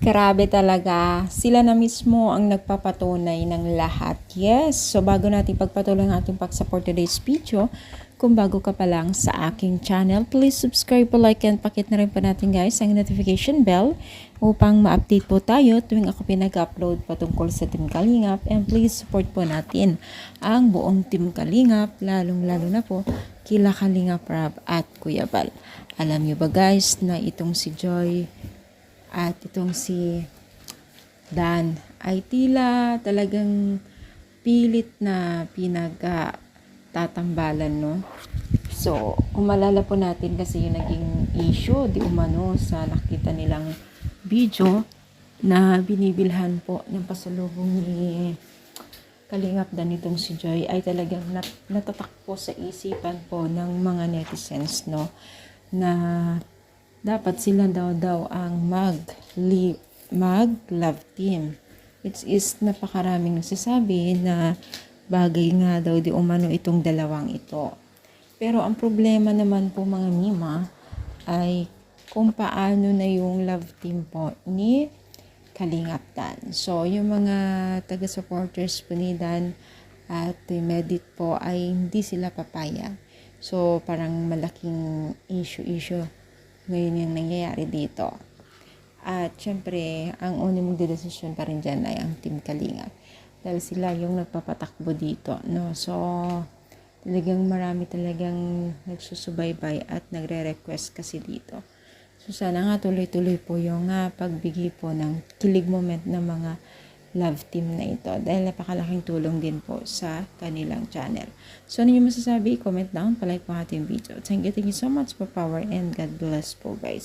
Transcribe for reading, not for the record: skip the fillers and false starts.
Grabe talaga. Sila na mismo ang nagpapatunay ng lahat. Yes. So, bago natin pagpatuloy ang ating pag-support today's video, kung bago ka pa lang sa aking channel, please subscribe po, like, and pakit na rin po natin guys ang notification bell upang ma-update po tayo tuwing ako pinag-upload patungkol sa Team Kalingap. And please support po natin ang buong Team Kalingap, lalong-lalo na po kila Kalingap Rab at Kuya Bal. Alam niyo ba guys na itong si Joy at itong si Dan ay tila talagang pilit na pinagtatambalan, no? So, kung malala po natin kasi yung naging issue, di umano sa nakita nilang video na binibilhan po ng pasalubong ni Kalingap Dan itong si Joy ay talagang natatak po sa isipan po ng mga netizens, no? Na dapat sila daw ang mag-love team. It is napakaraming nagsasabi na bagay nga daw di umano itong dalawang ito. Pero ang problema naman po mga mima ay kung paano na yung love team po ni Kalingap Dan. So yung mga taga-supporters po ni Dan at Medit po ay hindi sila papayag. So parang malaking issue ngayon yung nangyayari dito. At syempre, ang unang magdedesisyon pa rin dyan ay ang Team Kalingap. Dahil sila yung nagpapatakbo dito, no? So, talagang marami talagang nagsusubaybay at nagre-request kasi dito. So, sana nga tuloy-tuloy po yung pagbigay po ng kilig moment ng mga love team na ito. Dahil napakalaking tulong din po sa kanilang channel. So, ano yung masasabi? Comment down, palike po ating video. Thank you so much for power and God bless po guys.